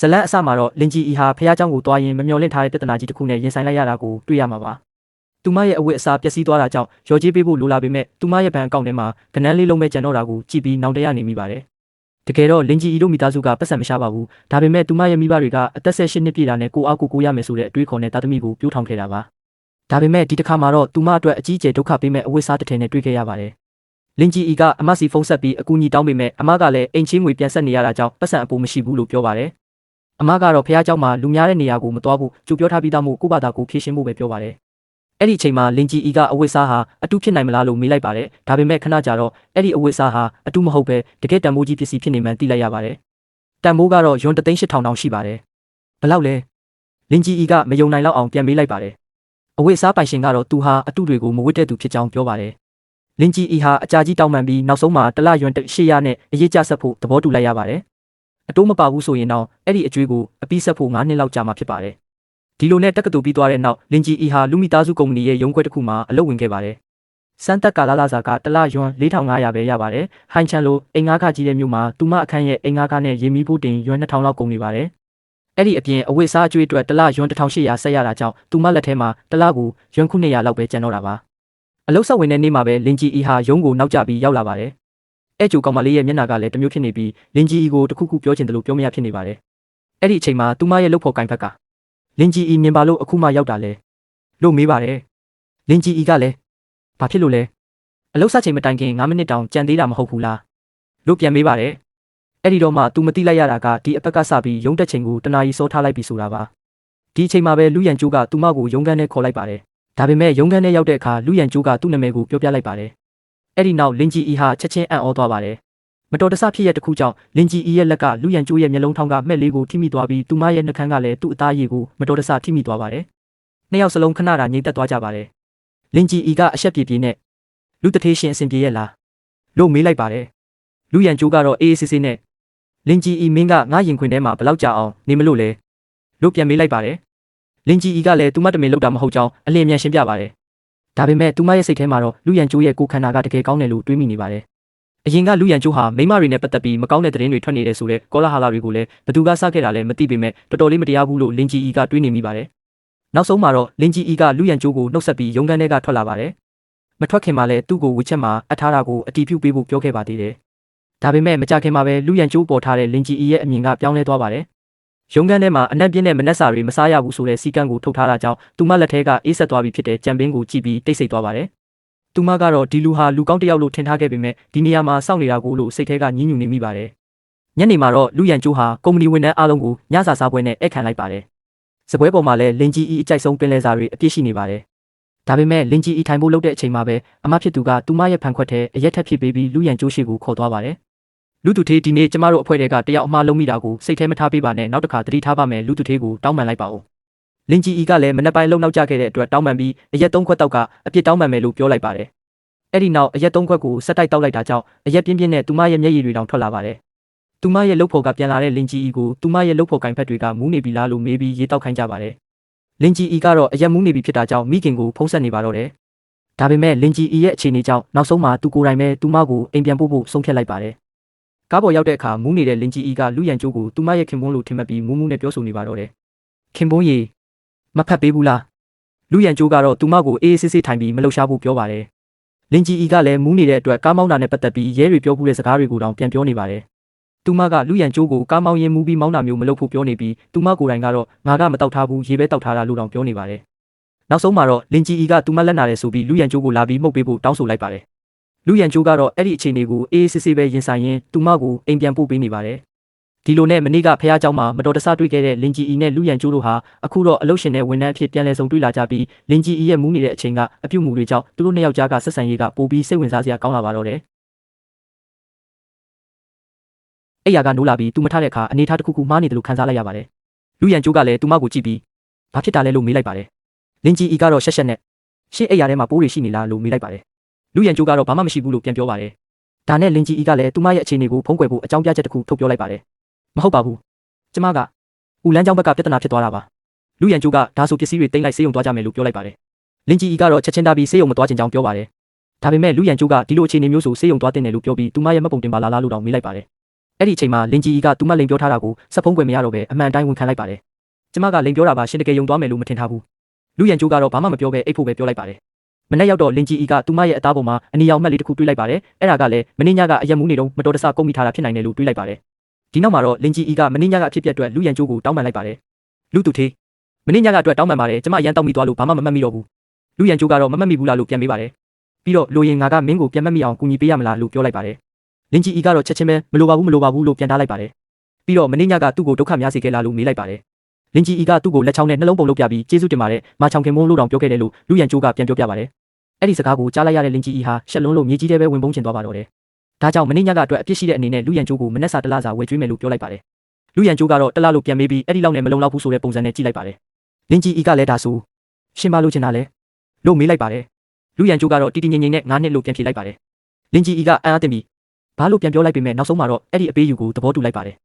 ဇလန်အစမှာတော့လင်ဂျီအီဟာဖះเจ้าကိုတွားရင်မမျှော်လင့်ထားတဲ့ပြဿနာကြီးတစ်ခုနဲ့ရင်ဆိုင်လိုက်ရတာကိုတွေ့ရမှာပါသူမရဲ့အဝတ်အစားပျက်စီးသွားတာကြောင့်ရော်ကြေးပေးဖို့လိုလာပေမဲ့သူမရဲ့ဘဏ်အကောင့်ထဲမှာကနန်းလေးလုံးပဲကျန်တော့တာကိုကြည့်ပြီးနောင်တရနေမိပါတယ်တကယ်တော့လင်ဂျီအီတို့မိသားစုကပတ်စံမရှားပါဘူးဒါပေမဲ့သူမရဲ့မိဘတွေကအသက်18နှစ်ပြည့်တာနဲ့ကိုအားကိုရမယ်ဆိုတဲ့အတွေးခေါ်နဲ့သားသမီးကိုပြိုးထောင်ခဲ့တာပါဒါပေမဲ့ဒီတစ်ခါမှာတော့သူမအတွက်အကြီးအကျယ်ဒုက္ခပေးမဲ့အဝတ်အစားတစ်ထည်နဲ့တွေ့ခဲ့ရပါတယ်လင်ဂျီအီကအမစီဖုန်းဆက်ပြီးအကူအညီတောင်းပေမဲ့အမကလည်းအိမ်ချင်းငွေပြန်ဆက်နေရတာကြောင့်ပတ်စံအပိုမရှိဘူးလို့ပြောပါတယ်အမကတော့ဖះเจ้าမှာလူများတဲ့နေရာကိုမသွားဘူးကြိုပြောထားပြီးသားမို့ကိုဘာသာကိုဖြည့်ရှင်းဖို့ပဲပြောပါတယ်အဲ့ဒီအချိန်မှာလင်ဂျီအီကအဝတ်စားဟာအတူဖြစ်နိုင်မလားလို့မေးလိုက်ပါတယ်ဒါပေမဲ့ခဏကြာတော့အဲ့ဒီအဝတ်စားဟာအတူမဟုတ်ပဲတကယ်တန်မိုးကြီးပစ္စည်းဖြစ်နေမှန်းသိလိုက်ရပါတယ်တန်မိုးကတော့ယွန်3,800,000တောင်ရှိပါတယ်ဘယ်လောက်လဲလင်ဂျီအီကမယုံနိုင်လောက်အောင်ပြန်မေးလိုက်ပါတယ်အဝတ်စားပိုင်ရှင်ကတော့သူဟာအတူတွေကိုမဝတ်တဲ့သူဖြစ်ကြောင်းပြောပါတယ်လင်ဂျီအီဟာအကြာကြီးတောင်းပန်ပြီးနောက်ဆုံးမှာတလယွန်800နဲ့အရေးကြဆက်ဖို့သဘောတူလိုက်ရပါတယ်အတိုးမပါဘူးဆိုရင်တော့အဲ့ဒီအကျွေးကိုအပြီးဆက်ဖို့9နှစ်လောက်ကြာမှာဖြစ်ပါတယ်ဒီလိုနဲ့တက္ကသိုလ်ပြီးသွားတဲ့နောက်လင်ဂျီအီဟာလူမိသားစုကုမ္ပဏီရဲ့ရုံးခွဲတစ်ခုမှာအလုပ်ဝင်ခဲ့ပါတယ်စမ်းတက်ကာလာစာကတလယွန်4,500ပဲရပါတယ်ဟိုင်ချန်လိုအိမ်ငါးခကြီးတဲ့မြို့မှာသူမအခန်းရဲ့အိမ်ငါးခနဲ့ရေမီးဖို့တင်ယွန်2,000လောက်ကုန်နေပါတယ်အဲ့ဒီအပြင်အဝတ်စားအကျွေးအတွက်တလယွန်1,800ဆက်ရတာကြောင့်သူမလက်ထဲမှာတလကိုယွန်900လောက်ပဲကျန်တော့တာပါအလုပ်ဆက်ဝင်တဲ့နေ့မှာပဲလင်ဂျီအီဟာရုံးကိုနောက်ကျပြီးရောက်လာပါတယ်အဲ့ကျိုကောင်မလေးရဲ့မျက်နှာကလည်းတမျိုးဖြစ်နေပြီးလင်ဂျီအီကိုတခုခုပြောချင်တယ်လို့ပြောမရဖြစ်နေပါတယ်အဲ့ဒီအချိန်မှာသူမရဲ့လုပ်ဖို့ကင်ဖက်ကလင်ဂျီအီမြင်ပါလို့အခုမှရောက်တာလဲလို့မေးပါတယ်လင်ဂျီအီကလည်းဘာဖြစ်လို့လဲအလုပ်ဆက်ချိန်မတိုင်ခင်9မိနစ်တောင်ကြံသေးတာမဟုတ်ဘူးလားလို့ပြန်မေးပါတယ်အဲ့ဒီတော့မှသူမသိလိုက်ရတာကဒီအပက်ကစပြီးရုံးတက်ချိန်ကိုတနာရီစောထားလိုက်ပြီဆိုတာပါဒီအချိန်မှာပဲလူရန်ကျိုးကသူမကိုရုံးခန်းထဲခေါ်လိုက်ပါတယ်ဒါပေမဲ့ရုံးခန်းထဲရောက်တဲ့အခါလူရန်ကျိုးကသူ့နာမည်ကိုပြောပြလိုက်ပါတယ်အဲ့ဒီနောက်လင်ဂျီအီဟာချက်ချင်းအံ့ဩသွားပါတယ်မတော်တဆဖြစ်ရတဲ့တစ်ခုကြောင့်လင်ဂျီအီရဲ့လက်ကလူရန်ကျိုးရဲ့မျက်လုံးထောင်ကမှက်လေးကိုထိမိသွားပြီးသူမရဲ့နှာခမ်းကလည်းသူ့အသားရည်ကိုမတော်တဆထိမိသွားပါတယ်နှစ်ယောက်စလုံးခဏတာငြိမ်သက်သွားကြပါတယ်လင်ဂျီအီကအရှက်ပြေပြေနဲ့လူတထေးရှင်အစဉ်ပြေရဲ့လားလို့မေးလိုက်ပါတယ်လူရန်ကျိုးကတော့အေးအေးဆေးဆေးနဲ့လင်ဂျီအီမင်းကငါရင်ခွင်ထဲမှာဘလောက်ကြာအောင်နေမလို့လဲလို့ပြန်မေးလိုက်ပါတယ်လင်ဂျီအီကလည်းသူမတမင်လောက်တာမဟုတ်ကြောင်းအလင်းအမြန်ရှင်းပြပါတယ်ဒါပေမဲ့သူမရဲ့စိတ်ထဲမှာတော့လူရန်ကျိုးရဲ့ကိုယ်ခန္ဓာကတကယ်ကောင်းတယ်လို့တွေးမိနေပါတယ်အရင်ကလူရန်ကျိုးဟာမိမတွေနဲ့ပတ်သက်ပြီးမကောင်းတဲ့သတင်းတွေထွက်နေတယ်ဆိုတဲ့ကောလာဟာလာတွေကိုလည်းဘသူကစခဲ့တာလဲမသိပေမဲ့တော်တော်လေးမတရားဘူးလို့လင်ဂျီအီကတွေးနေမိပါတယ်နောက်ဆုံးမှာတော့လင်ဂျီအီကလူရန်ကျိုးကိုနှုတ်ဆက်ပြီးရုံးခန်းထဲကထွက်လာပါတယ်မထွက်ခင်မှာလည်းသူ့ကိုဝစ်ချက်မှာအထားတာကိုအတီးပြုတ်ပေးဖို့ပြောခဲ့ပါသေးတယ်ဒါပေမဲ့မကြခင်မှာပဲလူရန်ကျိုးပေါ်ထားတဲ့လင်ဂျီအီရဲ့အမြင်ကပြောင်းလဲသွားပါတယ်ရုံးခန်းထဲမှာအနက်ပြင်းတဲ့မနက်စာတွေမစားရဘူးဆိုတဲ့စီကံကိုထုတ်ထားတာကြောင့်သူမလက်ထဲကအေးဆက်သွားပြီဖြစ်တဲ့ကြံပင်းကိုကြည့်ပြီးတိတ်ဆိတ်သွားပါတယ်သူမကတော့ဒီလူဟာလူကောင်းတစ်ယောက်လို့ထင်ထားခဲ့ပေမဲ့ဒီနေရာမှာစောင့်နေတာကိုလို့စိတ်ထဲကညှဉ်းညူနေမိပါတယ်ညနေမှာတော့လူရန်ကျိုးဟာကုမ္ပဏီဝန်ထမ်းအားလုံးကိုညစာစားပွဲနဲ့ဧည့်ခံလိုက်ပါတယ်စပွဲပေါ်မှာလည်းလင်ဂျီအီအကြိုက်ဆုံးပင်လယ်စာတွေအပြည့်ရှိနေပါတယ်ဒါပေမဲ့လင်ဂျီအီထိုင်ဖို့လုပ်တဲ့အချိန်မှာပဲအမဖြစ်သူကသူမရဲ့ဖန်ခွက်ထဲအရက်ထက်ဖြစ်ပေးပြီးလူရန်ကျိုးရှိကိုခေါ်သွားပါတယ်လူသူထေးဒီနေ့ကျမတို့အဖွဲ့တွေကတယောက်အမှားလုံးမိတာကိုစိတ်ထဲမထားပေးပါနဲ့နောက်တစ်ခါသတိထားပါမယ်လူသူထေးကိုတောင်းပန်လိုက်ပါဦးလင်ဂျီအီကလည်းမနက်ပိုင်းလုံနောက်ကျခဲ့တဲ့အတွက်တောင်းပန်ပြီးအရက်3ခွက်တောက်ကအပြစ်တောင်းပန်မယ်လို့ပြောလိုက်ပါတယ်အဲ့ဒီနောက်အရက်3ခွက်ကိုဆက်တိုက်တောက်လိုက်တာကြောင့်အရက်ပြင်းပြင်းနဲ့သူမရဲ့မျက်ရည်တွေတောင်ထွက်လာပါတယ်သူမရဲ့လှုပ်ဖို့ကပြန်လာတဲ့လင်ဂျီအီကိုသူမရဲ့လှုပ်ဖို့ကင်ဖက်တွေကမူးနေပြီလားလို့မေးပြီးရေတောက်ခိုင်းကြပါတယ်လင်ဂျီအီကတော့အရက်မူးနေပြီဖြစ်တာကြောင့်မိခင်ကိုဖုံးဆက်နေပါတော့တယ်ဒါပေမဲ့လင်ဂျီအီရဲ့အခြေအနေကြောင့်နောက်ဆုံးမှာသူကိုယ်တိုင်ပဲသူမကိုအိမ်ပြန်ပို့ဖို့ဆုံးဖြတ်လိုက်ပါတယ်ကားပေါ်ရောက်တဲ့အခါမူးနေတဲ့လင်ဂျီအီကလူရန်ကျိုးကိုသူမရဲ့ခင်ပွန်းလို့ထင်မှတ်ပြီးမူးမူးနဲ့ပြောဆိုနေပါတော့တယ်ခင်ပွန်းရေမဖတ်ပေးဘူးလားလူရန်ကျိုးကတော့သူမကိုအေးအေးဆေးဆေးထိုင်ပြီးမလှုပ်ရှားဖို့ပြောပါတယ်လင်ဂျီအီကလည်းမူးနေတဲ့အတွက်ကားမောင်းတာနဲ့ပတ်သက်ပြီးရဲတွေပြောခုတဲ့စကားတွေကိုတောင်ပြန်ပြောနေပါတယ်သူမကလူရန်ကျိုးကိုကားမောင်းရင်မူးပြီးမောင်းတာမျိုးမလုပ်ဖို့ပြောနေပြီးသူမကိုယ်တိုင်ကတော့ငါကမတောက်ထားဘူးရေပဲတောက်ထားတာလို့တောင်ပြောနေပါတယ်နောက်ဆုံးမှာတော့လင်ဂျီအီကသူမလက်နာတယ်ဆိုပြီးလူရန်ကျိုးကိုလာပြီးမှုတ်ပေးဖို့တောင်းဆိုလိုက်ပါတယ်လူရန်ကျိုးကတော့အဲ့ဒီအခြေအနေကိုအေးအေးဆေးဆေးပဲရင်ဆိုင်ရင်းသူမကိုအိမ်ပြန်ပို့ပေးနေပါတယ်ဒီလိုနဲ့မနေ့ကဖះเจ้าမှာမတော်တဆတွေ့ခဲ့တဲ့လင်ဂျီအီနဲ့လူရန်ကျိုးတို့ဟာအခုတော့အလုရှင်နဲ့ဝန်ထမ်းအဖြစ်ပြန်လည်ဆုံတွေ့လာကြပြီးလင်ဂျီအီရဲ့မူးနေတဲ့အချိန်ကအပြုတ်မှုတွေကြောင့်သူတို့နှစ်ယောက်ကြားကဆက်ဆံရေးကပိုပြီးစိတ်ဝင်စားစရာကောင်းလာပါတော့တယ်အဲ့ရကနိုးလာပြီးသူမထတဲ့အခါအနေထားတစ်ခုခုမှားနေတယ်လို့ခံစားလိုက်ရပါတယ်လူရန်ကျိုးကလည်းသူမကိုကြည့်ပြီးဘာဖြစ်တာလဲလို့မေးလိုက်ပါတယ်လင်ဂျီအီကတော့ရှက်ရှက်နဲ့ရှင်းအဲ့ရထဲမှာပိုးတွေရှိနေလားလို့မေးလိုက်ပါတယ်လူရန်ကျိုးကတော့ဘာမှမရှိဘူးလို့ပြန်ပြောပါတယ်ဒါနဲ့လင်ဂျီအီကလည်းသူမရဲ့အခြေအနေကိုဖုံးကွယ်ဖို့အကြောင်းပြချက်တစ်ခုထုတ်ပြောလိုက်ပါတယ်မဟုတ်ပါဘူးကျမကဦးလန်းကျောင်းဘက်ကပြဿနာဖြစ်သွားတာပါလူရန်ကျိုးကဒါဆိုပစ္စည်းတွေတင်လိုက်ဆေးရုံသွားကြမယ်လို့ပြောလိုက်ပါတယ်လင်ဂျီအီကတော့ချက်ချင်းတားပြီးဆေးရုံမသွားချင်ကြောင်းပြောပါတယ်ဒါပေမဲ့လူရန်ကျိုးကဒီလိုအခြေအနေမျိုးဆိုဆေးရုံသွားတင်တယ်လို့ပြောပြီးသူမရဲ့မှတ်ပုံတင်ပါလားလို့တောင်မေးလိုက်ပါတယ် အဲ့ဒီအချိန်မှာလင်ကြီးကသူမလိန်ပြောထားတာကိုစက်ဖုံးကွယ်မရတော့ပဲအမှန်တိုင်းဝန်ခံလိုက်ပါတယ်ကျမကလိန်ပြောတာပါရှင်တကယ်ယုံသွားမယ်လို့မထင်ထားဘူးလူရန်ကျိုးကတော့ဘာမှမပြောပဲအိတ်ဖို့ပဲပြောလိုက်ပါတယ်မနေ့ရောက်တော့လင်ကြီးကသူမရဲ့အသားပေါ်မှာအနီရောင်မှတ်လေးတစ်ခုတွေးလိုက်ပါတယ်အဲ့ဒါကလည်းမင်းညကအရက်မူးနေတော့မတော်တဆကုန်မိထားတာဖြစ်နိုင်တယ်လို့တွေးလိုက်ပါတယ်ဒီနောက်မှာတော့လင်ကြီးကမင်းညကအဖြစ်ပြက်အတွက်လူရန်ကျိုးကိုတောင်းပန်လိုက်ပါတယ်လူသူသေးမင်းညကအတွက်တောင်းပန်ပါတယ်ကျမအရန်တောင်းမိသွားလို့ဘာမှမမှတ်မိတော့ဘူးလူရန်ကျိုးကတော့မမှတ်မိဘူးလားလို့ပြန်မေးပါတယ်ပြီးတော့လိုရင်ငါကမင်းကိုပြန်မှတ်မိအောင်ကူညီပေးရမလားလို့ပြောလိုက်ပါတယ်လင်ကြီးကတော့ချက်ချင်းပဲမလိုပါဘူးလို့ပြန်ထားလိုက်ပါတယ်ပြီးတော့မင်းညကသူ့ကိုဒုက္ခများစေခဲ့လားလို့မေးလိုက်ပါတယ်လင်ကြီးကသူ့ကိုလက်ချောင်းနဲ့နှလုံးပုံလုပ်ပြပြီးကျေးဇူးတင်ပါတယ်မာချောင်ခင်မုန်းလို့တောင်ပြောခဲ့တယ်လို့လူရန်ကျိုးကပြန်ပြောပြပါတယ်အဲ့ဒီစကားကိုကြားလိုက်ရတဲ့လင်ကြီးဟာရှက်လွန်းလို့မြေကြီးထဲပဲဝင်ပုန်းချင်သွားပါတော့တယ်ဒါကြောင့်မင်းညကအတွက်အပြစ်ရှိတဲ့အနေနဲ့လူရန်ကျိုးကိုမနှက်စာတလားစာဝယ်ကျွေးမယ်လို့ပြောလိုက်ပါတယ်လူရန်ကျိုးကတော့တလားလို့ပြန်မေးပြီးအဲ့ဒီလောက်နဲ့မလုံလောက်ဘူးဆိုတဲ့ပုံစံနဲ့ကြည့်လိုက်ပါတယ်လင်ကြီးကလည်းဒါဆိုရှင်မလို့ချင်တာလဲလို့မေးလိုက်ပါတယ်လူရန်ကျိုးကတော့တီတီငိမ့်ငိမ့်နဲ့9နှစ်လို့ပြန်ဖြေလိုက်ပါတယ်လင်ကြီးကအံ့အားသင့်ပြီးဘာလို့ပြန်ပြောလိုက်ပေမဲ့နောက်ဆုံးမှာတော့အဲ့ဒီအပေးယူကိုသဘောတူလိုက်ပါတယ်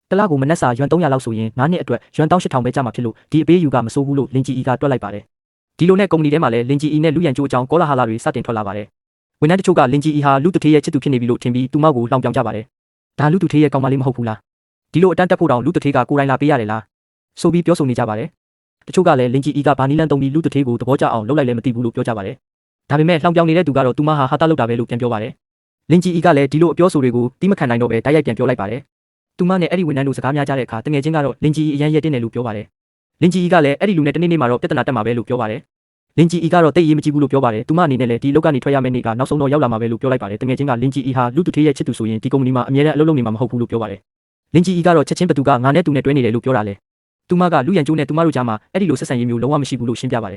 တလားကိုမနှက်စာရွမ်300လောက်ဆိုရင်9နှစ်အတွက်ရွမ်18000ပဲကြာမှာဖြစ်လို့ဒီအပေးယူကမစိုးဘူးလို့လင်ကြီးကတွက်လိုက်ပါတယ်ဒီလိုနဲ့ကုမ္ပဏီထဲမှာလည်းလင်ကြီးနဲ့လူရန်ကျိုးအကြောင်းကောလာဟလတွေစတင်ထွက်လာပါတယ်ဝန်ထမ်းတချို့ကလင်ကြီးဟာလူတထေးရဲ့ချစ်သူဖြစ်နေပြီလို့ထင်ပြီးသူမကိုလှောင်ပြောင်ကြပါတယ်ဒါလူတထေးရဲ့ကောင်မလေးမဟုတ်ဘူးလားဒီလိုအတန်းတက်ဖို့တောင်လူတထေးကကိုယ်တိုင်လာပေးရတယ်လားဆိုပြီးပြောဆိုနေကြပါတယ်တချို့ကလည်းလင်ကြီးကဘာနီလန်တုံပြီးလူတထေးကိုသဘောကျအောင်လုပ်လိုက်လည်းမသိဘူးလို့ပြောကြပါတယ်ဒါပေမဲ့လှောင်ပြောင်နေတဲ့သူကတော့သူမဟာတာလုပ်တာပဲလို့ပြန်ပြောပါတယ်လင်ကြီးကလည်းဒီလိုအပြောဆိုတွေကိုတီးမခံနိုင်တော့ပဲတိုက်ရိုက်ပြန်ပြောလိုက်ပါတယ်သူမနဲ့အဲ့ဒီဝန်ထမ်းတို့စကားများကြတဲ့အခါတငယ်ချင်းကတော့လင်ကြီးအရန်ရဲတင်းတယ်လို့ပြောပါတယ်လင်ကြီးကလည်းအဲ့ဒီလူနဲ့တနေ့နေ့မှာတော့ပြဿနာတက်မှာပဲလို့ပြောပါတယ်လင်ကြီးကတော့တိတ်ရေးမကြည့်ဘူးလို့ပြောပါတယ်သူမအနေနဲ့လည်းဒီလောက်ကနေထွက်ရမယ့်နေ့ကနောက်ဆုံးတော့ရောက်လာမှာပဲလို့ပြောလိုက်ပါတယ်တငယ်ချင်းကလင်ကြီးဟာလူသူထေးရဲ့ချစ်သူဆိုရင်ဒီကုမ္ပဏီမှာအမြဲတမ်းအလုပ်လုပ်နေမှာမဟုတ်ဘူးလို့ပြောပါတယ်လင်ကြီးကတော့ချက်ချင်းဘသူကငါနဲ့သူနဲ့တွဲနေတယ်လို့ပြောတာလေသူမကလူရန်ကျိုးနဲ့သူမတို့ကြားမှာအဲ့ဒီလိုဆက်ဆံရေးမျိုးလုံးဝမရှိဘူးလို့ရှင်းပြပါတယ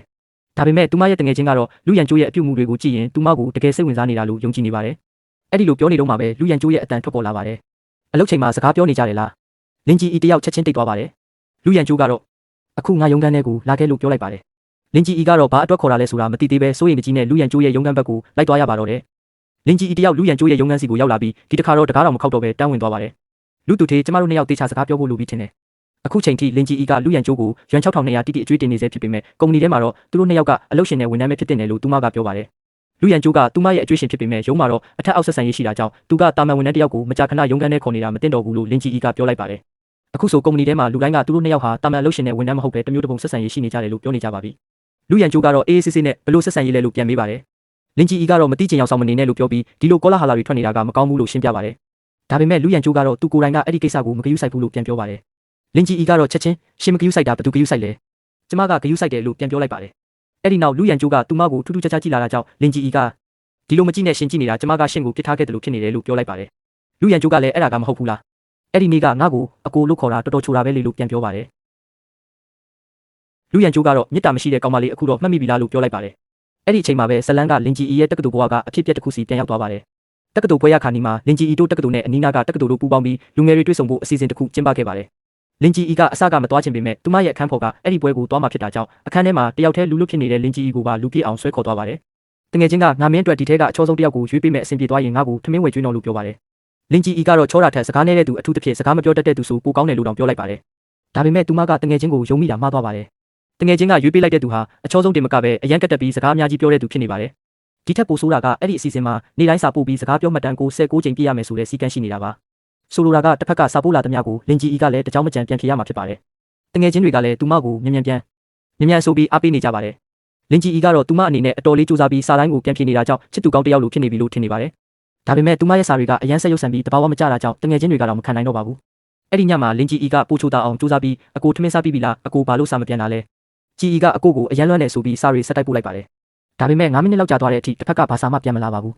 ်ဒါပေမဲ့သူမရဲ့တငယ်ချင်းကတော့လူရန်ကျိုးရဲ့အပြုတ်မှုတွေကိုကြည့်ရင်သူမကိုတကယ်စိတ်ဝင်စားနေတာလို့ယုံကြည်နေပါတယ်အဲ့ဒီလိုပြောနေတော့မှပဲလူရန်ကျိုးရဲ့အတန်ထွက်ပေါ်လာပါတယ်အလုပ်ချိန်မှာစကားပြောနေကြတယ်လားလင်ကြီးတယောက်ချက်ချင်းတိတ်သွားပါတယ်လူရန်ကျိုးကတော့အခုငါရုံးခန်းထဲကိုလာခဲ့လို့ပြောလိုက်ပါတယ်လင်ကြီးကတော့ဘာအတွက်ခေါ်တာလဲဆိုတာမသိသေးပဲစိုးရိမ်ကြီးနဲ့လူရန်ကျိုးရဲ့ရုံးခန်းဘက်ကိုလိုက်သွားရပါတော့တယ်လင်ကြီးတယောက်လူရန်ကျိုးရဲ့ရုံးခန်းစီကိုရောက်လာပြီးဒီတစ်ခါတော့တကားတော်မခောက်တော့ပဲတန်းဝင်သွားပါတယ်လူသူထေးကျမတို့နှစ်ယောက်တေချာစကားပြောဖို့လိုပြီးထင်တယ်အခုချိန်ထိလင်ကြီးကလူရန်ကျိုးကိုရွမ်6200တိတိအကျွေးတင်နေစေဖြစ်ပေမဲ့ကုမ္ပဏီထဲမှာတော့သူတို့နှစ်ယောက်ကအလုပ်ရှင်နဲ့ဝန်ထမ်းပဲဖြစ်တင်တယ်လို့သူမကပြောပါတယ်လူရန်ကျိုးကသူမရဲ့အကျွေးရှင်ဖြစ်ပေမဲ့ရုံးမှာတော့အထက်အောက်ဆက်ဆံရေးရှိတာကြောင့်သူကတာမန်ဝန်ထမ်းတယောက်ကိုမကြာခဏရုံးခန်းထဲခေါ်နေတာမတင်တော့ဘူးလို့လင်ကြီးကပြောလိုက်ပါတယ်အခုဆိုကုမ္ပဏီထဲမှာလူတိုင်းကသူတို့နှစ်ယောက်ဟာတာမန်အလုပ်ရှင်နဲ့ဝန်ထမ်းမဟုတ်ပဲတမျိုးတစ်ပုံဆက်ဆံရေးရှိနေကြတယ်လို့ပြောနေကြပါပြီလူရန်ကျိုးကတော့အေးအေးဆေးဆေးနဲ့ဘလို့ဆက်ဆံရေးလဲလို့ပြန်မေးပါတယ်လင်ကြီးကတော့မတိကျင်အောင်ဆောင်မနေနဲ့လို့ပြောပြီးဒီလိုကောလာဟလာတွေထွက်နေတာကမကောင်းဘူးလို့ရှင်းပြပါတယ်ဒါပေမဲ့လူရန်ကျိုးကတော့သူကိုယ်တိုင်ကအဲ့ဒီကိစ္စကိုမဂရုစိုက်ဘူးလို့ပြန်ပြောပါတယ်လင်ကြီးကတော့ချက်ချင်းရှင်မဂရုစိုက်တာဘသူဂရုစိုက်လဲကျမကဂရုစိုက်တယ်လို့ပြန်ပြောလိုက်ပါတယ်အဲ့ဒီနောက်လူရန်ကျိုးကသူမကိုထူးထူးခြားခြားကြည့်လာတာကြောင့်လင်ကြီးကဒီလိုမကြည့်နဲ့ရှင်ကြည့်နေတာကျမကရှင်ကိုပြစ်ထားခဲ့တယ်လို့ဖြစ်နေတယ်လို့ပြောလိုက်ပါတယ်လူရန်ကျိုးကလည်းအဲ့ဒါကမဟုတ်ဘူးလားအဲ့ဒီနေ့ကငါ့ကိုအကိုလို့ခေါ်တာတော်တော်ချိုတာပဲလေလို့ပြန်ပြောပါတယ်လူရန်ကျိုးကတော့မြစ်တာမရှိတဲ့ကောင်မလေးအခုတော့မှတ်မိပြီလားလို့ပြောလိုက်ပါတယ်အဲ့ဒီအချိန်မှာပဲဇလန်းကလင်ကြီးရဲ့တက္ကသိုလ်ဘဝကအဖြစ်အပျက်တစ်ခုစီပြန်ရောက်သွားပါတယ်တက္ကသိုလ်ပွဲရခါနီမှာလင်ကြီးတို့တက္ကသိုလ်နဲ့အနီးနားကတက္ကသိုလ်တို့ပူးပေါင်းပြီးလူငယ်တွေတွေ့ဆုံဖို့အစီအစဉ်တစ်ခုကျင်းပခဲ့ပါတယ်လင်ကြီးကအစကမသွားချင်ပေမဲ့သူမရဲ့အခန်းဖော်ကအဲ့ဒီပွဲကိုသွားမှဖြစ်တာကြောင့်အခန်းထဲမှာတယောက်တည်းလူလွတ်ဖြစ်နေတဲ့လင်ကြီးကိုပါလူပြည့်အောင်ဆွဲခေါ်သွားပါတယ်တငယ်ချင်းကငါမင်းအတွက်ဒီထဲကအချောဆုံးတယောက်ကိုရွေးပေးမဲ့အဆင်ပြေသွားရင်ငါ့ကိုထမင်းဝယ်ကျွေးတော့လို့ပြောပါတယ်လင်ကြီးကတော့ချောတာထက်စကားနဲ့တဲ့သူအထူးသဖြင့်စကားမပြောတတ်တဲ့သူဆိုပိုကောင်းတယ်လို့တောင်ပြောလိုက်ပါတယ်ဒါပေမဲ့သူမကတငယ်ချင်းကိုယုံမိတာမှားသွားပါတယ်တငယ်ချင်းကရွေးပေးလိုက်တဲ့သူဟာအချောဆုံးတင်မကပဲအရန်ကတ်တက်ပြီးစကားအများကြီးပြောတဲ့သူဖြစ်နေပါတယ်ဒီထက်ပိုဆိုးတာကအဲ့ဒီအစီအစဉ်မှာနေ့တိုင်းစာပို့ပြီးစကားပြောမှတ်တမ်းကို16ချိန်ပြည့်ရမယ်ဆိုတဲ့စီကံရှိနေတာပါဆိုလိုတာကတစ်ဖက်ကစာပို့လာသမျှကိုလင်ကြီးကလည်းတကြောင်မကြံပြန်ဖြေရမှာဖြစ်ပါတယ်တငယ်ချင်းတွေကလည်းသူမကိုမြန်ဆိုပြီးအားပေးနေကြပါတယ်လင်ကြီးကတော့သူမအနေနဲ့အတော်လေးစူးစမ်းပြီးစာတိုင်းကိုပြန်ဖြေနေတာကြောင့်ချစ်သူကောင်းတယောက်လိုဖြစ်နေပြီလို့ထင်နေပါတယ်ဒါပေမဲ့သူမရဲ့စာတွေကအရန်ဆက်ရုပ်ဆန်ပြီးတဘာဝမကျတာကြောင့်တငယ်ချင်းတွေကတော့မခံနိုင်တော့ပါဘူးအဲ့ဒီညမှာလင်ကြီးကပိုချိုတာအောင်စူးစမ်းပြီးအကိုထမင်းစားပြီးပြီလားအကိုဘာလို့စာမပြန်တာလဲကြီးကအကိုကိုအရန်လွှမ်းနေဆိုပြီးစာတွေဆက်တိုက်ပို့လိုက်ပါတယ်ဒါပေမဲ့9မိနစ်လောက်ကြာသွားတဲ့အထိတစ်ဖက်ကဘာစာမှပြန်မလာပါဘူး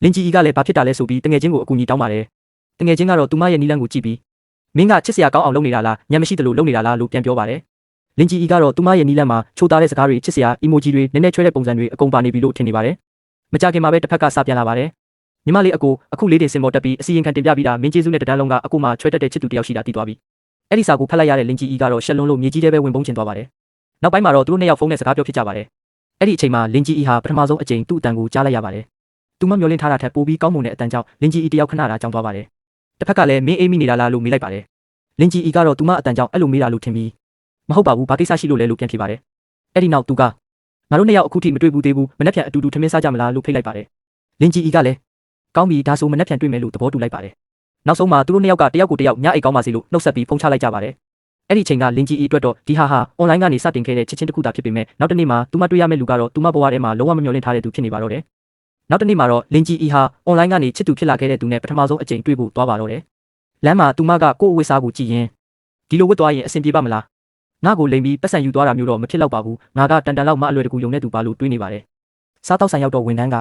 လင်ကြီးကလည်းဘာဖြစ်တာလဲဆိုပြီးတငယ်ချင်းကိုအကူအညီတောင်းပါတယ်တငယ်ချင်းကတော့သူမရဲ့နီလန်းကိုကြည့်ပြီးမင်းကချစ်စရာကောင်းအောင်လုပ်နေတာလားညံမရှိသလိုလုပ်နေတာလားလို့ပြန်ပြောပါတယ်လင်ကြီးကတော့သူမရဲ့နီလန်းမှာချိုသားတဲ့စကားတွေချစ်စရာ emoji တွေနည်းနည်းချွဲတဲ့ပုံစံတွေအကုန်ပါနေပြီလို့ထင်နေပါတယ်မကြခင်မှာပဲတစ်ဖက်ကစာပြန်လာပါတယ်ညီမလေးအကိုအခုလေးတင်စင်ပေါ်တက်ပြီးအစီရင်ခံတင်ပြပြီးတာမင်းကျေးဇူးနဲ့တန်းလုံးကအကိုမှချွဲတက်တဲ့ချစ်သူတယောက်ရှိတာသိသွားပြီအဲ့ဒီစာကိုဖတ်လိုက်ရတဲ့လင်ကြီးကတော့ရှက်လွန်းလို့မြေကြီးထဲပဲဝင်ပုန်းချင်သွားပါတယ်နောက်ပိုင်းမှာတော့သူတို့နှစ်ယောက်ဖုန်းနဲ့စကားပြောဖြစ်ကြပါတယ်အဲ့ဒီအချိန်မှာလင်ကြီးဟာပထမဆုံးအကြိမ်သူ့အတန်ကိုကြားလိုက်ရပါတယ်သူမမျောလင့်ထားတာထက်ပိုပြီးကောင်းမွန်တဲ့အတန်ကြောင့်လင်ကြီးတယောက်ခဏတာကြောင်သွားပါတယ်တစ်ဖက်ကလည်းမင်းအိမ်မိနေတာလားလို့မေးလိုက်ပါတယ်လင်ကြီးကတော့သူမအတန်ကြောင့်အဲ့လိုမေးတာလို့ထင်ပြီးမဟုတ်ပါဘူးဘာကိစ္စရှိလို့လဲလို့ပြန်ဖြေပါတယ်အဲ့ဒီနောက်သူကငါတို့နှစ်ယောက်အခုထိမတွေ့ဘူးသေးဘူးမနှက်ဖြန်အတူတူထမင်းစားကြမလားလို့ဖိတ်လိုက်ပါတယ်လင်ကြီးကလည်းကောင်းပြီဒါဆိုမနှက်ဖြန်တွေ့မယ်လို့သဘောတူလိုက်ပါတယ် နောက်ဆုံးမှာသူတို့နှစ်ယောက်ကတယောက်ကိုတယောက်ညအိတ်ကောင်းပါစေလို့နှုတ်ဆက်ပြီးဖုန်းချလိုက်ကြပါတယ်။အဲ့ဒီချိန်ကလင်ကြီးအီအတွက်တော့ဒီဟာအွန်လိုင်းကနေစတင်ခဲ့တဲ့ချစ်ချင်းတစ်ခုသာဖြစ်ပေမဲ့နောက်တစ်နေ့မှာသူမတွေ့ရမယ့်လူကတော့သူမဘဝထဲမှာလုံးဝမမျှော်လင့်ထားတဲ့သူဖြစ်နေပါတော့တယ်။နောက်တစ်နေ့မှာတော့လင်ကြီးအီဟာအွန်လိုင်းကနေချစ်သူဖြစ်လာခဲ့တဲ့သူနဲ့ပထမဆုံးအကြိမ်တွေ့ဖို့သွားပါတော့တယ်။လမ်းမှာသူမကကိုယ့်အဝတ်စားကိုကြည့်ရင်ဒီလိုဝတ်သွားရင်အဆင်ပြေပါမလား။ငါ့ကိုလိမ်ပြီးပတ်စံယူသွားတာမျိုးတော့မဖြစ်တော့ပါဘူး။ငါကတန်တန်လောက်မှအလွယ်တကူယုံတဲ့သူပါလို့တွေးနေပါတယ်။စားတောက်ဆိုင်ရောက်တော့ဝန်ထမ်းက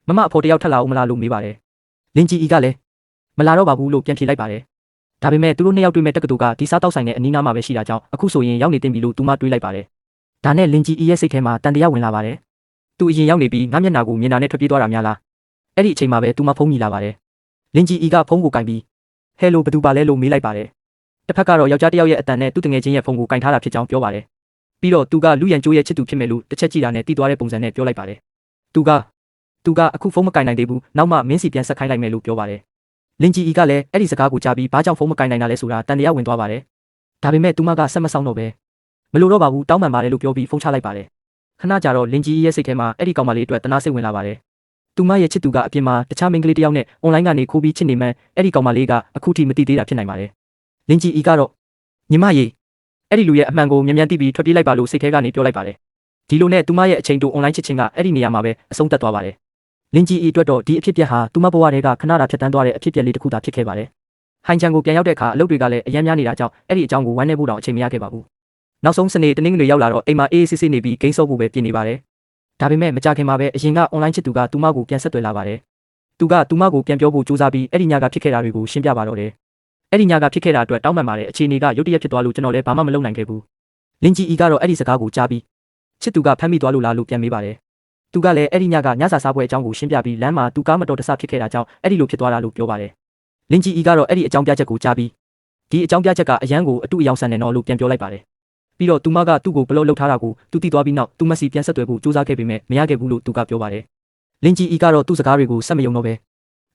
မမအဖော်တယောက်ထပ်လာဦးမလားလို့မေးပါတယ်။လင်ကြီးအီကလည်းမလာတော့ပါဘူးလို့ပြန်ဖြေလိုက်ပါတယ်။ဒါပေမဲ့သူတို့နှစ်ယောက်တွေ့မဲ့တက္ကသိုလ်ကဒီစားတောက်ဆိုင်နဲ့အနီးနားမှာပဲရှိတာကြောင့်အခုဆိုရင်ရောက်နေတင်ပြီလို့သူမတွေးလိုက်ပါတယ်။ဒါနဲ့လင်ကြီးအီရဲ့စိတ်ထဲမှာတန်တရားဝင်လာပါတယ်။သူအရင်ရောက်နေပြီးငါမျက်နှာကိုမြင်တာနဲ့ထွက်ပြေးသွားတာများလား။အဲ့ဒီအချိန်မှာပဲသူမဖုန်းမိလာပါတယ်။လင်ကြီးအီကဖုန်းကိုကင်ပြီးဟဲလိုဘယ်သူပါလဲလို့မေးလိုက်ပါတယ်။တစ်ဖက်ကတော့ယောက်ျားတစ်ယောက်ရဲ့အတန်နဲ့သူ့တငယ်ချင်းရဲ့ဖုန်းကိုကင်ထားတာဖြစ်ကြောင်းပြောပါတယ်။ပြီးတော့သူကလူရန်ကျိုးရဲ့ချစ်သူဖြစ်မယ်လို့တစ်ချက်ကြည့်တာနဲ့တီးသွားတဲ့ပုံစံနဲ့ပြောလိုက်ပါတယ်။သူကအခုဖုန်းမကင်နိုင်သေးဘူးနောက်မှမင်းစီပြန်ဆက်ခိုင်းလိုက်မယ်လို့ပြောပါတယ်။လင်ကြီးအီကလည်းအဲ့ဒီစကားကိုကြားပြီးဘာကြောင့်ဖုန်းမကင်နိုင်တာလဲဆိုတာတန်တရားဝင်သွားပါတယ်။ဒါပေမဲ့သူမကဆက်မဆောင်တော့ပဲမလိုတော့ပါဘူးတောင်းပန်ပါတယ်လို့ပြောပြီးဖုန်းချလိုက်ပါတယ်။ခဏကြာတော့လင်ကြီးအီရဲ့စိတ်ထဲမှာအဲ့ဒီကောင်မလေးအတွက်တနာစိတ်ဝင်လာပါတယ်။သူမရဲ့ချစ်သူကအပြင်မှာတခြားမိန်းကလေးတစ်ယောက်နဲ့အွန်လိုင်းကနေခိုးပြီးချစ်နေမှန်းအဲ့ဒီကောင်မလေးကအခုထိမသိသေးတာဖြစ်နိုင်ပါတယ်။လင်ကြီးအီကတော့ညီမရေအဲ့ဒီလူရဲ့အမှန်ကိုမြန်မြန်သိပြီးထွက်ပြေးလိုက်ပါလို့စိတ်ထဲကနေပြောလိုက်ပါတယ်။ဒီလိုနဲ့သူမရဲ့အချိန်တိုအွန်လိုင်းချစ်ချင်းကအဲ့ဒီနေရာမှာပဲအဆုံးသတ်သွားပါတယ်။လင်ကြီးအီအတွက်တော့ဒီအဖြစ်အပျက်ဟာသူမဘဝထဲကခဏတာဖြတ်တန်းသွားတဲ့အဖြစ်အပျက်လေးတစ်ခုသာဖြစ်ခဲ့ပါတယ်။ဟိုင်ချန်ကိုပြန်ရောက်တဲ့အခါအလုပ်တွေကလည်းအများများနေတာကြောင့်အဲ့ဒီအကြောင်းကိုဝမ်းနည်းဖို့တောင်အချိန်မရခဲ့ပါဘူး။နောက်ဆုံးစနေတနင်္ဂနွေရောက်လာတော့အိမ်မှာအေးအေးဆေးဆေးနေပြီးဂိမ်းဆော့ဖို့ပဲပြင်နေပါတယ်။ဒါပေမဲ့မကြခင်မှာပဲအရင်ကအွန်လိုင်းချစ်သူကသူမကိုပြန်ဆက်သွယ်လာပါတယ်။သူကသူမကိုပြန်ပြောဖို့ကြိုးစားပြီးအဲ့ဒီညကဖြစ်ခဲ့တာတွေကိုရှင်းပြပါတော့တယ်။အဲ့ဒီညကဖြစ်ခဲ့တာအတွက်တောင်းပန်ပါတယ်အခြေအနေကရုတ်တရက်ဖြစ်သွားလို့ကျွန်တော်လည်းဘာမှမလုပ်နိုင်ခဲ့ဘူး။လင်ကြီးအီကတော့အဲ့ဒီစကားကိုကြားပြီးချစ်သူကဖမ်းမိသွားလို့လားလို့ပြန်မေးပါတယ်။သူကလည်းအဲ့ဒီညကညစာစားပွဲအကြောင်းကိုရှင်းပြပြီးလမ်းမှာသူကားမတော်တဆဖြစ်ခဲ့တာကြောင့်အဲ့ဒီလိုဖြစ်သွားတာလို့ပြောပါတယ်။လင်ကြီးအီကတော့အဲ့ဒီအကြောင်းပြချက်ကိုကြားပြီးဒီအကြောင်းပြချက်ကအရန်ကိုအတူအယောင်ဆန်နေတော့လို့ပြန်ပြောလိုက်ပါတယ်။ပြီးတော့သူမကသူ့ကိုဘလို့လှုပ်ထားတာကိုသူသိသွားပြီးနောက်သူမစီပြန်ဆက်သွယ်ဖို့ကြိုးစားခဲ့ပေမဲ့မရခဲ့ဘူးလို့သူကပြောပါတယ်။လင်ကြီးအီကတော့သူ့စကားတွေကိုဆက်မယုံတော့ပ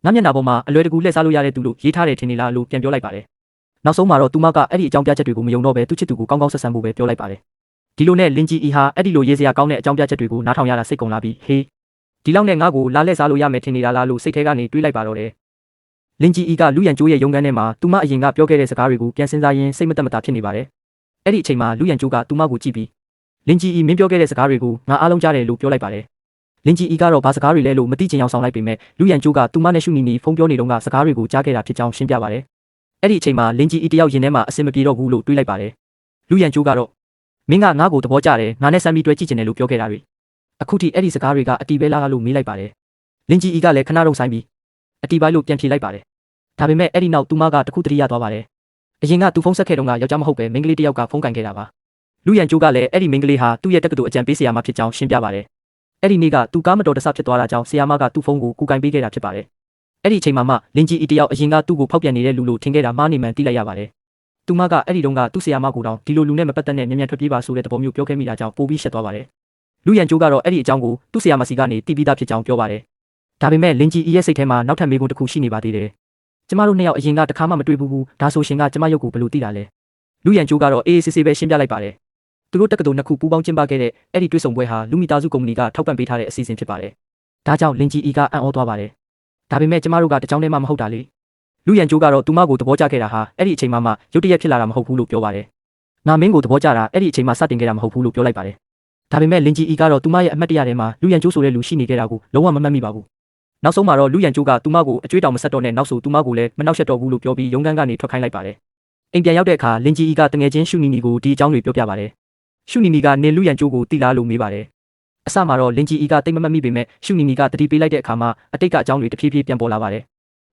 ဲငါမျက်နှာပေါ်မှာအလွယ်တကူလှည့်စားလို့ရတဲ့သူလို့ရေးထားတယ်ထင်နေလားလို့ပြန်ပြောလိုက်ပါတယ်။နောက်ဆုံးမှာတော့သူမကအဲ့ဒီအကြောင်းပြချက်တွေကိုမယုံတော့ပဲသူ့ချစ်သူကိုကောင်းကောင်းဆက်ဆံဖို့ပဲပြောလိုက်ပါတယ်။ဒီလိုနဲ့လင်ကြီးအီဟာအဲ့ဒီလိုရေးစရာကောင်းတဲ့အကြောင်းပြချက်တွေကိုနားထောင်ရတာစိတ်ကုန်လာပြီးဟေးဒီလောက်နဲ့ငါ့ကိုလာလှည့်စားလို့ရမယ်ထင်နေတာလားလို့စိတ်ထဲကနေတွေးလိုက်ပါတော့တယ်။လင်ကြီးအီကလူရန်ကျိုးရဲ့ရုံးခန်းထဲမှာသူမအရင်ကပြောခဲ့တဲ့စကားတွေကိုပြန်စဉ်းစားရင်းစိတ်မသက်မသာဖြစ်နေပါတယ်။အဲ့ဒီအချိန်မှာလူရန်ကျိုးကသူမကိုကြည့်ပြီးလင်ကြီးအီမင်းပြောခဲ့တဲ့စကားတွေကိုငါအားလုံးကြားတယ်လို့ပြောလိုက်ပါတယ်။လင်ကြီးအီကတော့ဘာစကားတွေလဲလို့မသိချင်အောင်ဆောင်လိုက်ပေမဲ့လူရန်ကျိုးကသူမနဲ့ရှုနီနီဖုန်းပြောနေတော့ကစကားတွေကိုကြားခဲ့တာဖြစ်ကြောင်းရှင်းပြပါတယ်။အဲ့ဒီအချိန်မှာလင်ကြီးအီတယောက်ရင်ထဲမှာအဆင်မပြေတော့ဘူးလို့တွေးလိုက်ပါတယ်။လူရန်ကျိုးကတော့မင်းကငါ့ကိုသဘောကျတယ်ငါနဲ့ဆမ်းပြီးတွေ့ကြည့်ချင်တယ်လို့ပြောခဲ့တာတွေအခုထိအဲ့ဒီစကားတွေကအတီးပဲလားလို့မေးလိုက်ပါတယ်လင်ကြီးအီကလည်းခဏတော့ဆိုင်ပြီးအတီးပိုင်းလို့ပြန်ဖြေလိုက်ပါတယ်ဒါပေမဲ့အဲ့ဒီနောက်သူမကတခုတတိယသွားပါတယ်အရင်ကသူဖုန်းဆက်ခဲ့တော့ကယောက်ျားမဟုတ်ပဲမိန်းကလေးတစ်ယောက်ကဖုန်းကန်ခဲ့တာပါလူရန်ကျိုးကလည်းအဲ့ဒီမိန်းကလေးဟာသူ့ရဲ့တက္ကသိုလ်အကြံပေးဆရာမဖြစ်ကြောင်းရှင်းပြပါတယ်အဲ့ဒီနေ့ကသူကားမတော်တဆဖြစ်သွားတာကြောင့်ဆရာမကသူ့ဖုန်းကိုကူကန်ပေးခဲ့တာဖြစ်ပါတယ်အဲ့ဒီအချိန်မှာမှလင်ကြီးအီတယောက်အရင်ကသူ့ကိုဖောက်ပြန်နေတဲ့လူလို့ထင်ခဲ့တာမှားနေမှန်းသိလိုက်ရပါတယ်သူမကအဲ့ဒီတုန်းကသူ့ဆရာမကိုတောင်ဒီလိုလူနဲ့မပတ်သက်နဲ့မြန်မြန်ထွက်ပြေးပါဆိုတဲ့သဘောမျိုးပြောခဲ့မိတာကြောင့်ပိုပြီးရှက်သွားပါတယ်လူရန်ကျိုးကတော့အဲ့ဒီအကြောင်းကိုသူ့ဆရာမစီကနေတီးပြီးသားဖြစ်ကြောင်းပြောပါတယ်ဒါပေမဲ့လင်ကြီးအီရဲ့စိတ်ထဲမှာနောက်ထပ်မေးခွန်းတစ်ခုရှိနေပါသေးတယ်ကျမတို့နှစ်ယောက်အရင်ကတခါမှမတွေ့ဘူးဒါဆိုရှင်ကကျမရုပ်ကိုဘယ်လိုသိတာလဲလူရန်ကျိုးကတော့အေးအေးဆေးဆေးပဲရှင်းပြလိုက်ပါတယ်သူတို့တက္ကသိုလ်နှစ်ခုပူးပေါင်းကျင်းပခဲ့တဲ့အဲ့ဒီတွေ့ဆုံပွဲဟာလူမိသားစုကုမ္ပဏီကထောက်ပံ့ပေးထားတဲ့အစီအစဉ်ဖြစ်ပါတယ်ဒါကြောင့်လင်ကြီးအီကအံ့ဩသွားပါတယ်ဒါပေမဲ့ကျမတို့ကတကြောင်တည်းမှမဟုတ်တာလေလူရန်ကျိုးကတော့သူမကိုသဘောကျခဲ့တာဟာအဲ့ဒီအချိန်မှရုတ်တရက်ဖြစ်လာတာမဟုတ်ဘူးလို့ပြောပါတယ်ငါမင်းကိုသဘောကျတာအဲ့ဒီအချိန်မှစတင်ခဲ့တာမဟုတ်ဘူးလို့ပြောလိုက်ပါတယ်ဒါပေမဲ့လင်ကြီးအီကတော့သူမရဲ့အမတ်တရထဲမှာလူရန်ကျိုးဆိုတဲ့လူရှိနေခဲ့တာကိုလုံးဝမမှတ်မိပါဘူးနောက်ဆုံးမှာတော့လူရန်ကျိုးကသူမကိုအကျွေးတောင်မဆက်တော့နဲ့နောက်ဆိုသူမကိုလည်းမနှောက်ယှက်တော့ဘူးလို့ပြောပြီးရုံးခန်းကနေထွက်ခိုင်းလိုက်ပါတယ်အိမ်ပြန်ရောက်တဲ့အခါလင်ကြီးအီကတငယ်ချင်းရှုနီနီကိုဒီအကြောင်းတွေပြောပြပါတယ်ရှုနီနီကနေလူရန်ကျိုးကိုတိလားလို့မေးပါတယ်အစမှာတော့လင်ကြီးအီကတိတ်မမှတ်မိပေမဲ့ရှုနီနီကတတိပေးလိုက်တဲ့အခါမှာအတိတ်ကအကြောင်းတွေတဖြည်းဖြည်းပြန်ပေါ်လာပါတယ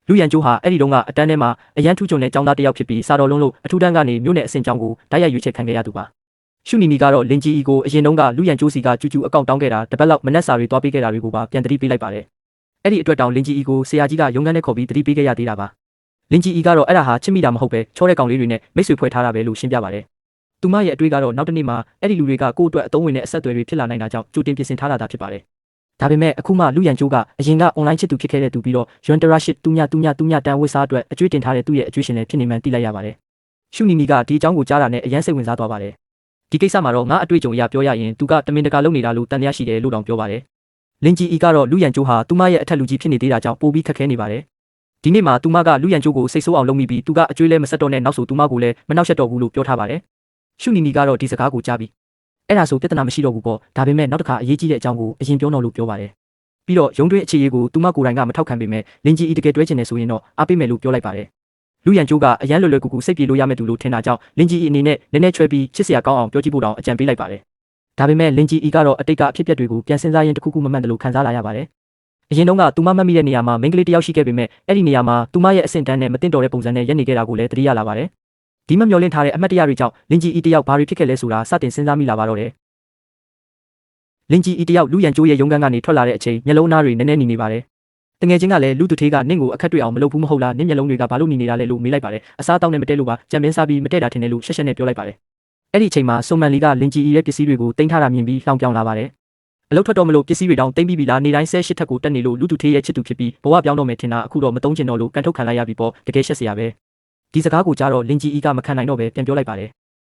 ်လူရန်ကျိုးဟာအဲ့ဒီတုန်းကအတန်းထဲမှာအရန်ထူးချွန်တဲ့ចောင်းသားတစ်ယောက်ဖြစ်ပြီးစာတော်လုံးလို့အထူးတန်းကနေမြို့နယ်အဆင့်ကျောင်းကိုတိုက်ရိုက်ရွေးချယ်ခံခဲ့ရသူပါရှုနီနီကတော့လင်ကြီးအီကိုအရင်တုန်းကလူရန်ကျိုးစီကကျူးကျူးအကောင့်တောင်းခဲ့တာတပတ်လောက်မနက်စာတွေတွားပေးခဲ့တာတွေကိုပါပြန်တတိပေးလိုက်ပါတယ်အဲ့ဒီအတွက်တောင်လင်ကြီးအီကိုဆရာကြီးကရုံးခန်းထဲခေါ်ပြီးတတိပေးခဲ့ရသေးတာပါလင်ကြီးအီကတော့အဲ့ဒါဟာချစ်မိတာမဟုတ်ပဲချောတဲ့ကောင်လေးတွေနဲ့မိတ်ဆွေဖွဲ့ထားတာပဲလို့ရှင်းပြပါတယ်သူမရဲ့အတွေ့ကတော့နောက်တစ်နေ့မှာအဲ့ဒီလူတွေကကိုယ့်အတွက်အသုံးဝင်တဲ့အဆက်အသွယ်တွေဖြစ်လာနိုင်တာကြောင့်ကြိုတင်ပြင်ဆင်ထားတာဖြစ်ပါတယ်ဒါပေမဲ့အခုမှလူရန်ကျိုးကအရင်ကအွန်လိုင်းချစ်သူဖြစ်ခဲ့တဲ့သူပြီးတော့ယွန်တရရှစ်တူညတန်ဝစ်စားအတွက်အကျွေးတင်ထားတဲ့သူ့ရဲ့အကျွေးရှင်လည်းဖြစ်နေမှန်းသိလိုက်ရပါတယ်ရှုနီနီကဒီအကြောင်းကိုကြားတာနဲ့အရန်စိတ်ဝင်စားသွားပါတယ်ဒီကိစ္စမှာတော့ငါအတွေ့အကြုံအရပြောရရင်သူကတမင်တကာလုပ်နေတာလို့တန်တရားရှိတယ်လို့တောင်ပြောပါတယ်လင်ကြီးအီကတော့လူရန်ကျိုးဟာသူမရဲ့အထက်လူကြီးဖြစ်နေသေးတာကြောင့်ပိုပြီးခက်ခဲနေပါတယ် ဒီနေ့မှာသူမကလူရန်ကျိုးကိုစိတ်ဆိုးအောင်လုပ်မိပြီးသူကအကျွေးလဲမဆက်တော့နဲ့နောက်ဆိုသူမကိုလည်းမနှောက်ယှက်တော့ဘူးလို့ပြောထားပါတယ်ရှုနီနီကတော့ဒီစကားကိုကြားပြီးအဲ့ဒါဆိုပြဿနာမရှိတော့ဘူးပေါ့ဒါပေမဲ့နောက်တစ်ခါအရေးကြီးတဲ့အကြောင်းကိုအရင်ပြောတော့လို့ပြောပါတယ်ပြီးတော့ရုံးတွင်းအခြေရေးကိုသူမကိုယ်တိုင်ကမထောက်ခံပေမဲ့လင်ကြီးဤတကယ်တွဲချင်တယ်ဆိုရင်တော့အားပေးမယ်လို့ပြောလိုက်ပါတယ်လူရန်ကျိုးကအရန်လွယ်လွယ်ကူကူစိတ်ပြေလို့ရမယ်သူလို့ထင်တာကြောင့်လင်ကြီးဤအနေနဲ့နည်းနည်းချွဲပြီးချစ်စရာကောင်းအောင်ပြောကြည့်ဖို့တောင်အကြံပေးလိုက်ပါတယ်ဒါပေမဲ့လင်ကြီးဤကတော့အတိတ်ကအဖြစ်အပျက်တွေကိုပြန်စဉ်းစားရင်းတစ်ခုခုမမှန်တယ်လို့ခံစားလာရပါတယ်အရင်တုန်းကသူမမှတ်မိတဲ့နေရာမှာမိန်းကလေးတစ်ယောက်ရှိခဲ့ပေမဲ့အဲ့ဒီနေရာမှာသူမရဲ့အဆင့်တန်းနဲ့မတင်တော်တဲ့ပုံစံနဲ့ရပ်နေခဲ့တာကိုလည်းသတိရလာပါတယ်ဒီမမျော်လင့်ထားတဲ့အမှတ်တရတွေကြောင့်လင်ကြီးဤတယောက်ဘာတွေဖြစ်ခဲ့လဲဆိုတာစတင်စဉ်းစားမိလာပါတော့တယ်လင်ကြီးဤတယောက်လူရန်ကျိုးရဲ့ရုံးခန်းကနေထွက်လာတဲ့အချိန်မျက်လုံးသားတွေနည်းနည်းနီနေပါတယ်တငယ်ချင်းကလည်းလူသူသေးကနင့်ကိုအခက်တွေ့အောင်မလုပ်ဘူးမဟုတ်လားနင့်မျက်လုံးတွေကဘာလို့နီနေတာလဲလို့မေးလိုက်ပါတယ်အစားတောင်းနဲ့မတဲလို့ပါကြံမင်းစားပြီးမတဲတာထင်တယ်လို့ရှက်ရှက်နဲ့ပြောလိုက်ပါတယ်အဲ့ဒီအချိန်မှာဆွန်မန်လီကလင်ကြီးဤရဲ့ပစ္စည်းတွေကိုတင်ထားတာမြင်ပြီးလှောင်ပြောင်လာပါတယ်အလုတ်ထွက်တော့မလို့ပစ္စည်းတွေတောင်တင်ပြီးပြီလားနေတိုင်း18ထက်ကိုတက်နေလို့လူသူသေးရဲ့ချစ်သူဖြစ်ပြီးဘဝပြောင်းတော့မယ်ထင်တာအခုတော့မတုံးချင်တော့လို့ကန်ထုတ်ခံလိုက်ရပြီပေါ့တကယ်ရှက်စရာပဲဒီစကားကိုကြားတော့လင်ကြီးဤကမခံနိုင်တော့ပဲပြန်ပြောလိုက်ပါတယ်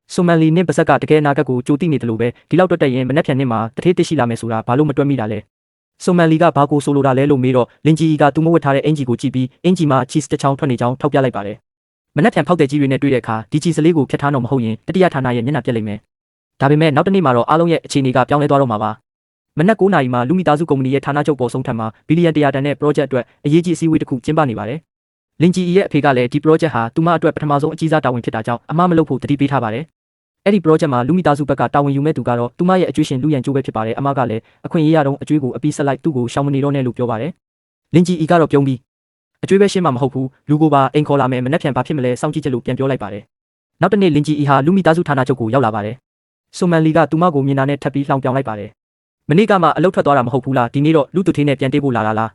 ဆွန်မန်လီနင့်ပါဇက်ကတကယ်အနာဂတ်ကိုကြိုသိနေတယ်လို့ပဲဒီလောက်တွက်တက်ရင်မနှက်ဖြန်နှစ်မှာတထေးတစ်ရှိလာမယ်ဆိုတာဘာလို့မတွက်မိတာလဲဆွန်မန်လီကဘာကိုဆိုလိုတာလဲလို့မေးတော့လင်ကြီးဤကသူမဝတ်ထားတဲ့အင်ဂျီကိုကြည့်ပြီးအင်ဂျီမှာချီစတစ်ချောင်းထွက်နေကြောင်းထောက်ပြလိုက်ပါတယ်မနှက်ဖြန်ဖောက်တဲ့ကြီးတွေနဲ့တွေ့တဲ့အခါဒီချီစလေးကိုဖျက်ထားတော့မဟုတ်ရင်တတိယဌာနရဲ့မျက်နှာပြက်လိမ့်မယ်ဒါပေမဲ့နောက်တစ်နေ့မှာတော့အားလုံးရဲ့အခြေအနေကပြောင်းလဲသွားတော့မှာပါမနက်9:00 နာရီမှာလူမိသားစုကုမ္ပဏီရဲ့ဌာနချုပ်ပေါ်ဆုံးထပ်မှာဘီလီယံ100တန်တဲ့ project အတွက်အရေးကြီးအစည်းအဝေးတစ်ခုကျင်းပနေပါတယ်လင်ကြီးရဲ့အဖေကလည်းဒီ project ဟာသူမအတွက်ပထမဆုံးအကြီးစားတာဝန်ဖြစ်တာကြောင့်အမှားမလုပ်ဖို့တတိပေးထားပါတယ်အဲ့ဒီ project မှာလူမိသားစုဘက်ကတာဝန်ယူမဲ့သူကတော့သူမရဲ့အကျွေးရှင်လူရန်ကျိုးပဲဖြစ်ပါတယ်အမကလည်းအခွင့်အရေးရတော့အကျွေးကိုအပီးဆက်လိုက်သူ့ကိုရှောင်မနေတော့နဲ့လို့ပြောပါတယ်လင်ကြီးကတော့ပြုံးပြီးအကျွေးပဲရှင်းမှာမဟုတ်ဘူးလူကိုပါအိမ်ခေါ်လာမယ်မနှက်ဖြန်ဘာဖြစ်မလဲစောင့်ကြည့်ချက်လို့ပြန်ပြောလိုက်ပါတယ်နောက်တစ်နေ့လင်ကြီးဟာလူမိသားစုဌာနချုပ်ကိုရောက်လာပါတယ်ဆွန်မန်လီကသူမကိုမြင်တာနဲ့ထပ်ပြီးလှောင်ပြောင်လိုက်ပါတယ်မနေ့ကမှအလုတ်ထွက်သွားတာမဟုတ်ဘူးလားဒီနေ့တော့လူသူသေးနဲ့ပြန်တေးဖို့လာလာ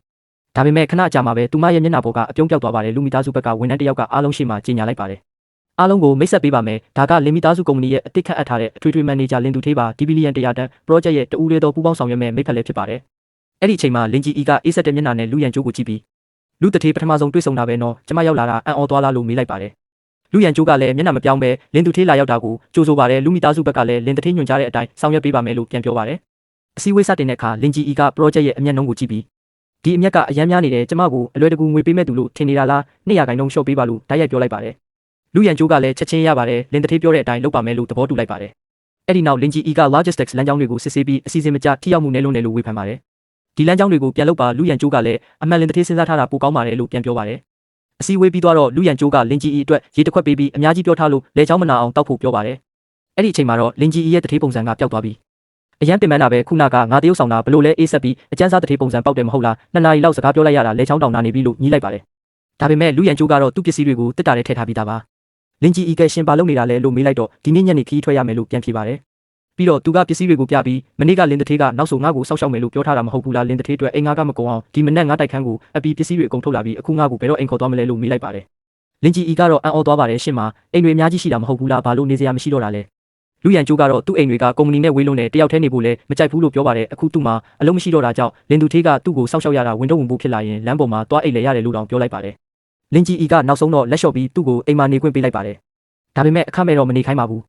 းဒါပေမဲ့ခဏကြာမှပဲသူမရဲ့မျက်နှာပေါ်ကအပြုံးပြောက်သွားပါတယ်လူမိသားစုဘက်ကဝန်ထမ်းတစ်ယောက်ကအားလုံးရှေ့မှာကြေညာလိုက်ပါတယ်အားလုံးကိုမိတ်ဆက်ပေးပါမယ်ဒါကလင်မိသားစုကုမ္ပဏီရဲ့အတိတ်ခန့်အပ်ထားတဲ့အထွေထွေမန်နေဂျာလင်သူသေးပါဒီဘီလီယံ100တန် project ရဲ့တူးလေးသောပူးပေါင်းဆောင်ရွက်မဲ့မိတ်ဖက်လည်းဖြစ်ပါတယ်အဲ့ဒီအချိန်မှာလင်ကြီးကအေးဆက်တဲ့မျက်နှာနဲ့လူရန်ကျိုးကိုကြည့်ပြီးလူတထေးပထမဆုံးတွေ့ဆုံတာပဲနော်ကျမရောက်လာတာအံ့ဩသွားလားလို့မေးလိုက်ပါတယ်လူရန်ကျိုးကလည်းမျက်နှာမပြောင်းပဲလင်သူသေးလာရောက်တာကိုကြိုဆိုပါတယ်လူမိသားစုဘက်ကလည်းလင်တထေးညွှန်ကြားတဲ့အတိုင်းဆောင်ရွက်ပေးပါမယ်လို့ပြန်ပြောပါတယ်အစည်းအဝေးစတင်တဲ့အခါလင်ကြီးက project ရဲ့အမျက်နှုံးကိုကြည့်ပြီးဒီအမျက်ကအရမ်းများနေတယ်ကျမကိုအလွယ်တကူငွေပေးမဲ့သူလို့ထင်နေတာလား200%လျှော့ပေးပါလို့တိုက်ရိုက်ပြောလိုက်ပါတယ်လူရန်ကျိုးကလည်းချက်ချင်းရပါတယ်လင်တထေးပြောတဲ့အတိုင်းလုပ်ပါမယ်လို့သဘောတူလိုက်ပါတယ်အဲ့ဒီနောက်လင်ကြီးက logistics လမ်းကြောင်းတွေကိုစစ်ဆေးပြီးအစီအစဉ်မကျထိရောက်မှုနည်းလွန်းတယ်လို့ဝေဖန်ပါတယ်ဒီလမ်းကြောင်းတွေကိုပြန်လုပ်ပါလူရန်ကျိုးကလည်းအမှန်လင်တထေးစဉ်းစားထားတာပိုကောင်းပါတယ်လို့ပြန်ပြောပါတယ်အစည်းအဝေးပြီးသွားတော့လူရန်ကျိုးကလင်ကြီးအတွက်ရေတစ်ခွက်ပေးပြီးအများကြီးပြောထားလို့လေချောင်းမနာအောင်တောက်ဖို့ပြောပါတယ်အဲ့ဒီအချိန်မှာတော့လင်ကြီးရဲ့တထေးပုံစံကပျောက်သွားပြီးအရန်တင်မန်းတာပဲခုနကငါတရုပ်ဆောင်တာဘလို့လဲအေးဆက်ပြီးအကျန်းစားတထေးပုံစံပေါက်တယ်မဟုတ်လား2 နာရီလောက်စကားပြောလိုက်ရတာလေချောင်းတောင်နာနေပြီလို့ညှိလိုက်ပါတယ်ဒါပေမဲ့လူရန်ကျိုးကတော့သူ့ပစ္စည်းတွေကိုတစ်တာထဲထည့်ထားပြီးသားပါလင်ကြီးကရှင်ပါလုပ်နေတာလဲလို့မေးလိုက်တော့ဒီနေ့ညနေခီးထွက်ရမယ်လို့ပြန်ဖြေပါတယ်ပြီးတော့သူကပစ္စည်းတွေကိုပြပြီးမနေ့ကလင်တထေးကနောက်ဆိုငါ့ကိုစောက်ရှောက်မယ်လို့ပြောထားတာမဟုတ်ဘူးလားလင်တထေးအတွက်အိမ်ငါကမကုံအောင်ဒီမနေ့ငါတိုက်ခန်းကိုအပီပစ္စည်းတွေအကုန်ထုတ်လာပြီးအခုငါ့ကိုဘယ်တော့အိမ်ခေါ်သွားမလဲလို့မေးလိုက်ပါတယ်လင်ကြီးကတော့အံ့ဩသွားပါတယ်ရှင့်မအိမ်တွေအများကြီးရှိတာမဟုတ်ဘူးလားဘာလို့နေစရာမရှိတော့တာလဲလူရန်ကျိုးကတော့သူ့အိမ်တွေကကုမ္ပဏီနဲ့ဝေးလုံးနဲ့တယောက်တည်းနေဖို့လဲမကြိုက်ဘူးလို့ပြောပါတယ်အခုသူ့မှာအလုံးမရှိတော့တာကြောင့်လင်သူထေးကသူ့ကိုစောက်ရှောက်ရတာဝင်တော့ဝင်ဖို့ဖြစ်လာရင်လမ်းပေါ်မှာတွားအိတ်လဲရတယ်လို့တောင်ပြောလိုက်ပါတယ်လင်ကြီးကနောက်ဆုံးတော့လက်လျှော့ပြီးသူ့ကိုအိမ်မှာနေခွင့်ပေးလိုက်ပါတယ်ဒါပေမဲ့အခမဲ့တော့မနေခိုင်းပါဘူး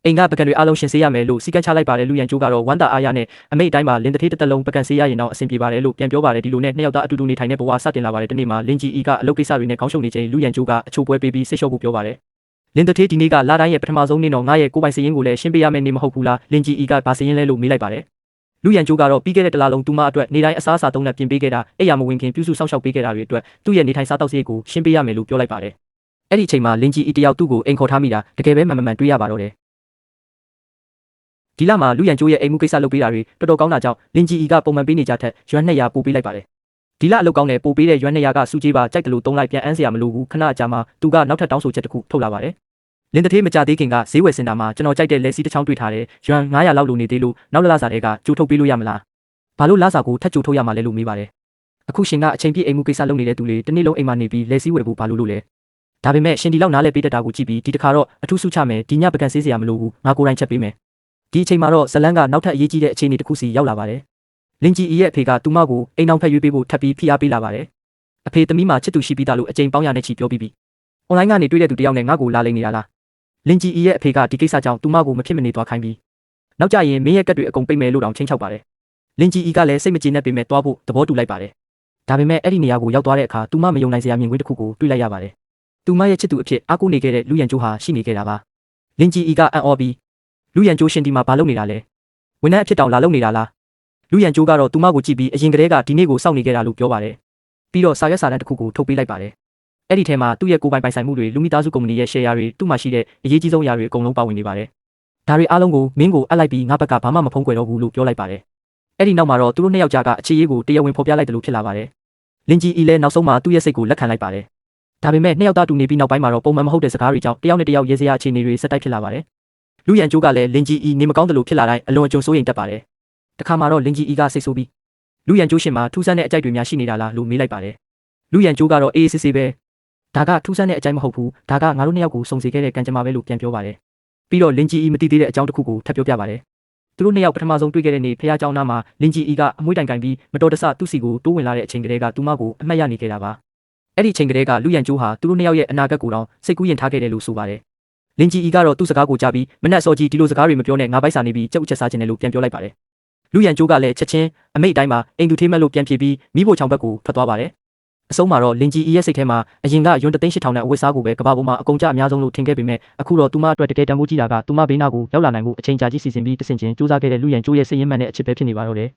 အိမ်ကပကံတွေအားလုံးရှင်ဆေးရမယ်လို့စီကံချလိုက်ပါတယ်လူရန်ကျိုးကတော့ဝမ်းသာအားရနဲ့အမိတ်အတိုင်းမှာလင်တထေးတစ်သက်လုံးပကံဆေးရရင်တော့အဆင်ပြေပါတယ်လို့ပြန်ပြောပါတယ်ဒီလိုနဲ့နှစ်ယောက်သားအတူတူနေထိုင်တဲ့ဘဝစတင်လာပါတယ်ဒီနေ့မှာလင်ကြီးကအလုပ်ကိစ္စတွေနဲ့ခေါင်းရှုပ်နေချိန်လူရန်ကျိုးကအချိုးပွဲပေးပြီးစိတ်လျှော့ဖို့ပြောပါတယ်လင်တထေးဒီနေ့ကလာတိုင်းရဲ့ပထမဆုံးနေ့တော့ငါရဲ့ကိုပိုင်စရင်ကိုလည်းရှင်းပေးရမယ်နေမဟုတ်ဘူးလားလင်ကြီးကဘာစရင်လဲလို့မေးလိုက်ပါတယ်လူရန်ကျိုးကတော့ပြီးခဲ့တဲ့တလားလုံးသူမအတွက်နေတိုင်းအစားအစာသုံးနဲ့ပြင်ပေးခဲ့တာအိယာမဝင်ခင်ပြုစုစောင့်ရှောက်ပေးခဲ့တာတွေအတွက်သူ့ရဲ့နေထိုင်စားတောက်စရိတ်ကိုရှင်းပေးရမယ်လို့ပြောလိုက်ပါတယ်အဲ့ဒီအချိန်မှာလင်ကြီးတယောက်သူ့ကိုအိမ်ခေါ်ထားမိတာတကယ်ပဲမှန်မှန်တွေးရပါတော့တယ်ဒီလမှာလူရန်ကျိုးရဲ့အိမ်မှုကိစ္စလုပ်ပေးတာတွေတော်တော်ကောင်းတာကြောင့်လင်ကြီးကပုံမှန်ပေးနေကြထက်ရွမ်200ပို့ပေးလိုက်ပါတယ်ဒီလအလုပ်ကောင်းတဲ့ပို့ပေးတဲ့ရွမ်200ကစုကြီးပါကြိုက်တယ်လို့သုံးလိုက်ပြန်အန်းစရာမလိုဘူးခဏအကြာမှာသူကနောက်ထပ်တောင်းဆိုချက်တစ်ခုထုတ်လာပါတယ်လင်တထေးမကြသေးခင်ကဈေးဝယ်စင်တာမှာကျွန်တော်ကြိုက်တဲ့လက်စီးတစ်ချောင်းတွေ့ထားတယ်ရွမ်900လောက်လိုနေသေးလို့နောက်လစာတွေကကြိုထုတ်ပေးလို့ရမလားဘာလို့လစာကိုထပ်ကြိုထုတ်ရမှာလဲလို့မေးပါတယ်အခုရှင်ကအချိန်ပြည့်အိမ်မှုကိစ္စလုပ်နေတဲ့သူတွေတနေ့လုံးအိမ်မှာနေပြီးလက်စီးဝယ်ဖို့ဘာလို့လဲဒါပေမဲ့ရှင်ဒီလောက်နားလဲပေးတတ်တာကိုကြည့်ပြီးဒီတစ်ခါတော့အထူးဆုချမယ်ဒီညပကံဆေးစရာမလိုဘူးငါကိုယ်တိုင်ချက်ပေးမယ်ဒီအချိန်မှာတော့ဇလန်းကနောက်ထပ်အရေးကြီးတဲ့အခြေအနေတစ်ခုစီရောက်လာပါတယ်လင်ကြီးရဲ့အဖေကသူမကိုအိမ်အောင်ဖက်ရွေးပေးဖို့ထပ်ပြီးဖိအားပေးလာပါတယ်အဖေသမီးမှာချစ်သူရှိပြီးသားလို့အကြိမ်ပေါင်းရနဲ့ချီပြောပြီးအွန်လိုင်းကနေတွေ့တဲ့သူတယောက်နဲ့ငါ့ကိုလာလိမ့်နေတာလားလင်ကြီးရဲ့အဖေကဒီကိစ္စကြောင့်သူမကိုမဖြစ်မနေသွားခိုင်းပြီးနောက်ကြရင်မင်းရဲ့ကက်တွေအကုန်ပိတ်မယ်လို့တောင်ချင်းချောက်ပါတယ်လင်ကြီးကလည်းစိတ်မကျေနပ်ပေမဲ့သွားဖို့သဘောတူလိုက်ပါတယ် ဒါပေမဲ့အဲ့ဒီနေရာကိုရောက်သွားတဲ့အခါသူမမယုံနိုင်စရာမြင်ကွင်းတစ်ခုကိုတွေ့လိုက်ရပါတယ်သူမရဲ့ချစ်သူအဖြစ်အားကိုးနေခဲ့တဲ့လူရန်ကျိုးဟာရှိနေခဲ့တာပါလင်ဂျီအီကအံ့ဩပြီးလူရန်ကျိုးရှင်ဒီမှာဘာလုပ်နေတာလဲဝန်ထမ်းအဖြစ်တောင်လာလုပ်နေတာလားလူရန်ကျိုးကတော့သူမကိုကြည့်ပြီးအရင်ကတည်းကဒီနေ့ကိုစောင့်နေခဲ့တာလို့ပြောပါတယ်ပြီးတော့စာရွက်စာတမ်းတစ်ခုကိုထုတ်ပေးလိုက်ပါတယ်အဲ့ဒီထဲမှာသူ့ရဲ့ကိုယ်ပိုင်ပိုင်ဆိုင်မှုတွေလူမိသားစုကုမ္ပဏီရဲ့ share တွေသူ့မှာရှိတဲ့အရေးကြီးဆုံးအရာတွေအကုန်လုံးပါဝင်နေပါတယ်ဒါတွေအားလုံးကိုမင်းကိုအပ်လိုက်ပြီးငါဘက်ကဘာမှမဖုံးကွယ်တော့ဘူးလို့ပြောလိုက်ပါတယ်အဲ့ဒီနောက်မှာတော့သူတို့နှစ်ယောက်ကြားကအခြေရေးကိုတရားဝင်ဖော်ပြလိုက်တယ်လို့ဖြစ်လာပါတယ်လင်ဂျီအီလည်းနောက်ဆုံးမှာသူ့ရဲ့စိတ်ကိုလက်ခံလိုက်ပါတယ်ဒါပေမဲ့နှစ်ယောက်သားတူနေပြီးနောက်ပိုင်းမှာတော့ပုံမှန်မဟုတ်တဲ့စကားတွေကြောင့်တယောက်နဲ့တယောက်ရေစရာအခြေအနေတွေဆက်တိုက်ဖြစ်လာပါတယ်လူရန်ကျိုးကလည်းလင်ဂျီအီနေမကောင်းတယ်လို့ဖြစ်လာတိုင်းအလွန်အကျွံစိုးရိမ်တတ်ပါတယ်တခါမှတော့လင်ဂျီအီကစိတ်ဆိုးပြီးလူရန်ကျိုးရှင်မှာထူးဆန်းတဲ့အကြိုက်တွေများရှိနေတာလားလို့မေးလိုက်ပါတယ်လူရန်ကျိုးကတော့အေးအေးဆေးဆေးပဲဒါကထူးဆန်းတဲ့အကြိုက်မဟုတ်ဘူးဒါကငါတို့နှစ်ယောက်ကိုစုံစည်ခဲ့တဲ့ကံကြမ္မာပဲလို့ပြန်ပြောပါတယ်ပြီးတော့လင်ဂျီအီမသိသေးတဲ့အကြောင်းတစ်ခုကိုထပ်ပြောပြပါတယ်သူတို့နှစ်ယောက်ပထမဆုံးတွေ့ခဲ့တဲ့နေ့ဖះเจ้าနားမှာလင်ဂျီအီကအမွှေးတိုင်ကင်ပြီးမတော်တဆသူ့စီကိုတိုးဝင်လာတဲ့အချိန်ကလေးကသူမကိုအမှတ်ရနေခဲ့တာပါအဲ့ဒီအချိန်ကလေးကလူရန်ကျိုးဟာသူတို့နှစ်ယောက်ရဲ့အနာဂတ်ကိုတောင်စိတ်ကူးရင်ထားခဲ့တယ်လို့ဆိုပါတယ်လင်ဂျီအီကတော့သူ့စကားကိုကြားပြီးမနက်စောကြီးဒီလိုစကားတွေမပြောနဲ့ငါပိုက်စာနေပြီးကြောက်ချက်စားခြင်းတယ်လို့ပြန်ပြောလိုက်ပါတယ်လူရန်ကျိုးကလည်းချက်ချင်းအမိတ်အတိုင်းမှာအိမ်သူထေးမက်လို့ပြန်ပြေးပြီးမိဖို့ချောင်ဘက်ကိုထွက်သွားပါတယ်အဆုံးမှာတော့လင်ဂျီအီရဲ့စိတ်ထဲမှာအရင်ကယွန်း3,800နဲ့အဝတ်စားကိုပဲကဘာပေါ်မှာအကုန်ကြအများဆုံးလို့ထင်ခဲ့ပေမဲ့အခုတော့သူမအတွက်တကယ်တန်ဖိုးကြီးတာကသူမဘေးနာကိုရောက်လာနိုင်မှုအချိန်ကြာကြီးစီစဉ်ပြီးတဆင်ချင်းစူးစမ်းခဲ့တဲ့လူရန်ကျိုးရဲ့စိတ်ရင်းမှန်တဲ့အချစ်ပဲဖြစ်နေပါတော့တယ်